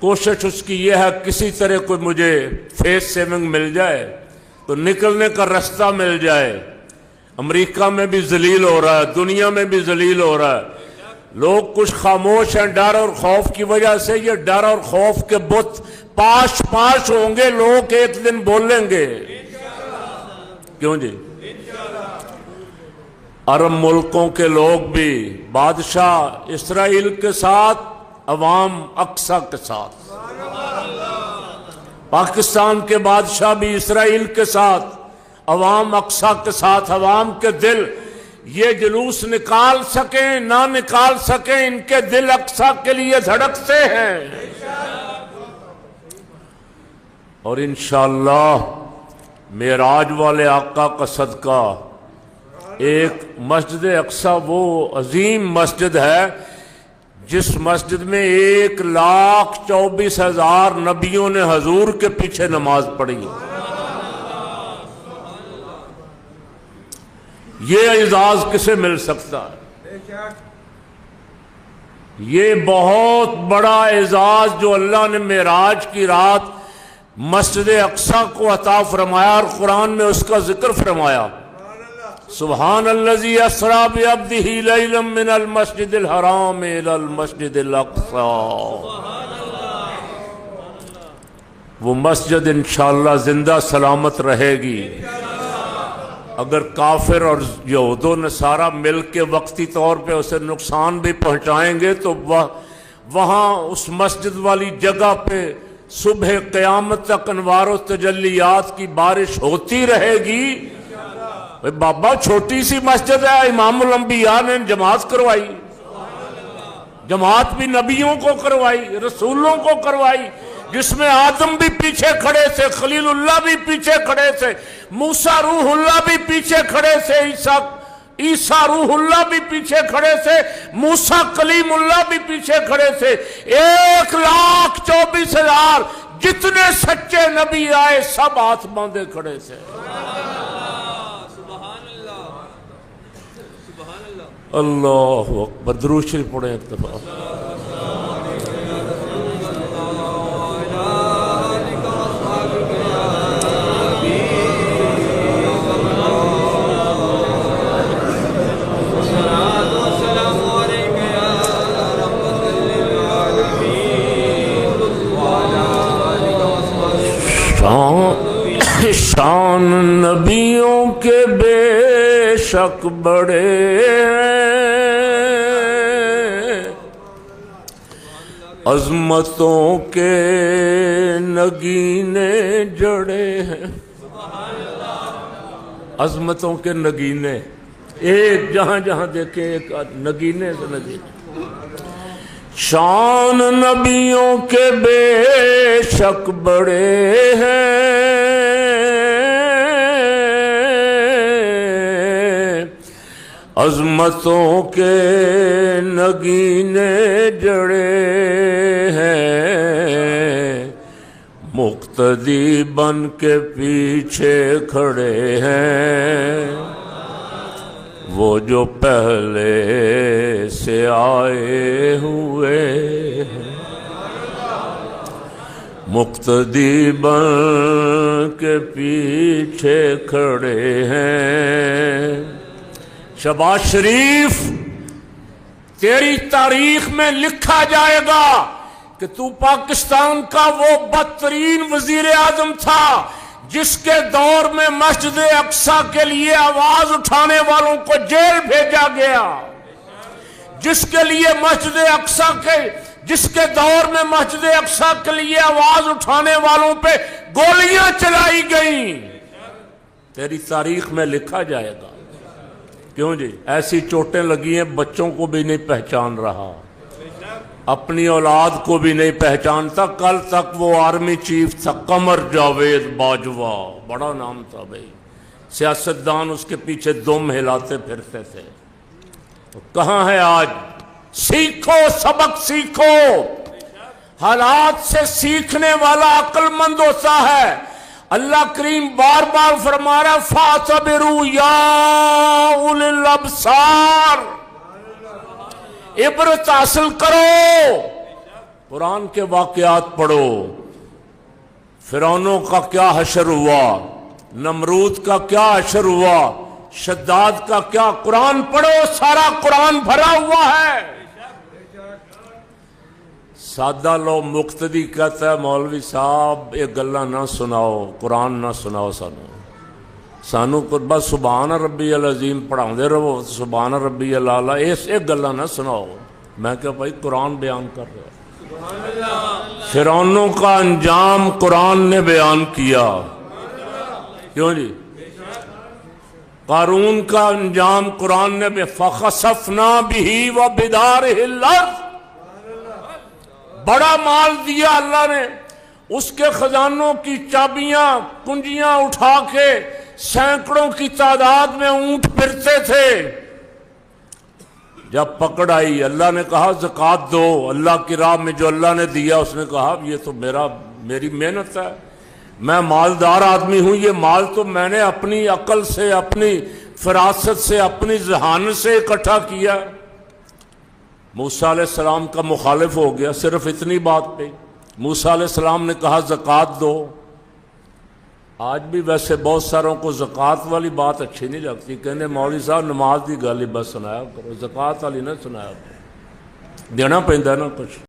کوشش اس کی یہ ہے کسی طرح کوئی مجھے فیس سیونگ مل جائے تو نکلنے کا رستہ مل جائے. امریکہ میں بھی ذلیل ہو رہا ہے, دنیا میں بھی ذلیل ہو رہا ہے. لوگ کچھ خاموش ہیں ڈر اور خوف کی وجہ سے. یہ ڈر اور خوف کے بت پاش پاش ہوں گے, لوگ ایک دن بولیں گے. کیوں جی؟ عرب ملکوں کے لوگ بھی بادشاہ اسرائیل کے ساتھ, عوام اقصی کے ساتھ. پاکستان کے بادشاہ بھی اسرائیل کے ساتھ, عوام اقصی کے ساتھ. عوام کے دل یہ جلوس نکال سکیں نہ نکال سکیں, ان کے دل اقصی کے لیے دھڑکتے ہیں. اور انشاءاللہ معراج والے آقا کا صدقہ ایک مسجد اقصی وہ عظیم مسجد ہے جس مسجد میں 1,24,000 نبیوں نے حضور کے پیچھے نماز پڑھی. یہ اعزاز کسے مل سکتا ہے؟ یہ بہت بڑا اعزاز جو اللہ نے معراج کی رات مسجد اقصی کو عطا فرمایا, اور قرآن میں اس کا ذکر فرمایا. سبحان الذی اسری بعبدہ لیلا من المسجد الحرام الی المسجد الاقصی. وہ مسجد انشاءاللہ زندہ سلامت رہے گی. اگر کافر اور یہود و نصارہ مل کے وقتی طور پہ اسے نقصان بھی پہنچائیں گے تو وہاں اس مسجد والی جگہ پہ صبح قیامت تک انوار و تجلیات کی بارش ہوتی رہے گی. بابا چھوٹی سی مسجد ہے, امام الانبیاء نے جماعت کروائی. جماعت بھی نبیوں کو کروائی, رسولوں کو کروائی, جس میں آدم بھی پیچھے کھڑے تھے, خلیل اللہ بھی پیچھے کھڑے تھے, موسیٰ روح اللہ بھی پیچھے کھڑے تھے, عیسیٰ روح اللہ بھی پیچھے کھڑے تھے, موسیٰ کلیم اللہ بھی پیچھے کھڑے تھے. 1,24,000 جتنے سچے نبی آئے سب ہاتھ باندھے کھڑے تھے. اللہ اکبر. درود شریف پڑھیں اتفاق. شان نبیوں کے بے شک بڑے ہیں, عظمتوں کے نگینے جڑے ہیں. عظمتوں کے نگینے, ایک جہاں جہاں دیکھیں ایک نگینے سے نگینے. شان نبیوں کے بے شک بڑے ہیں, عظمتوں کے نگینے جڑے ہیں, مقتدی بن کے پیچھے کھڑے ہیں, وہ جو پہلے سے آئے ہوئے ہیں. مقتدی بن کے پیچھے کھڑے ہیں. شہباز شریف, تیری تاریخ میں لکھا جائے گا کہ تو پاکستان کا وہ بدترین وزیر اعظم تھا جس کے دور میں مسجد اقصی کے لیے آواز اٹھانے والوں کو جیل بھیجا گیا, جس کے دور میں مسجد اقصی کے لیے آواز اٹھانے والوں پہ گولیاں چلائی گئیں. تیری تاریخ میں لکھا جائے گا. کیوں جی؟ ایسی چوٹیں لگی ہیں بچوں کو بھی نہیں پہچان رہا, اپنی اولاد کو بھی نہیں پہچانتا. کل تک وہ آرمی چیف تھا قمر جاوید باجوہ, بڑا نام تھا بھائی, سیاستدان اس کے پیچھے دم ہلاتے پھرتے تھے. تو کہاں ہے آج؟ سیکھو, سبق سیکھو. حالات سے سیکھنے والا عقل مند ہوتا ہے. اللہ کریم بار بار فرما رہا فَاعْتَبِرُوا يَا أُولِي الْأَبْصَارِ, عبرت حاصل کرو. قرآن کے واقعات پڑھو، فرعونوں کا کیا حشر ہوا، نمرود کا کیا حشر ہوا، شداد کا کیا، قرآن پڑھو، سارا قرآن بھرا ہوا ہے۔ سادہ لو مقتدی کہتا ہے مولوی صاحب یہ گلاں نہ سناؤ، قرآن نہ سناؤ، سانو بس سبحان ربی العظیم پڑھاؤ دے رہو، سبحان ربی الاعلیٰ، ایک گلاں نہ سناؤ۔ میں کہا بھائی قرآن بیان کر رہا ہے، فرعونوں کا انجام قرآن نے بیان کیا، کیوں جی؟ قارون کا انجام قرآن نے فَخَسَفْنَا بِهِ وَبِدَارِهِ الْأَرْضِ، بڑا مال دیا اللہ نے، اس کے خزانوں کی چابیاں کنجیاں اٹھا کے سینکڑوں کی تعداد میں اونٹ پھرتے تھے۔ جب پکڑ آئی اللہ نے کہا زکوٰۃ دو، اللہ کی راہ میں جو اللہ نے دیا اس نے کہا یہ تو میری محنت ہے، میں مالدار آدمی ہوں، یہ مال تو میں نے اپنی عقل سے، اپنی فراست سے، اپنی ذہانت سے اکٹھا کیا۔ موسیٰ علیہ السلام کا مخالف ہو گیا صرف اتنی بات پہ۔ موسیٰ علیہ السلام نے کہا زکوٰۃ دو۔ آج بھی ویسے بہت ساروں کو زکوٰۃ والی بات اچھی نہیں لگتی، کہنے مولوی صاحب نماز دی گل ہی بس سنایا کرو، زکوٰۃ والی نہ سنایا کرو، دینا پہندا نا کچھ۔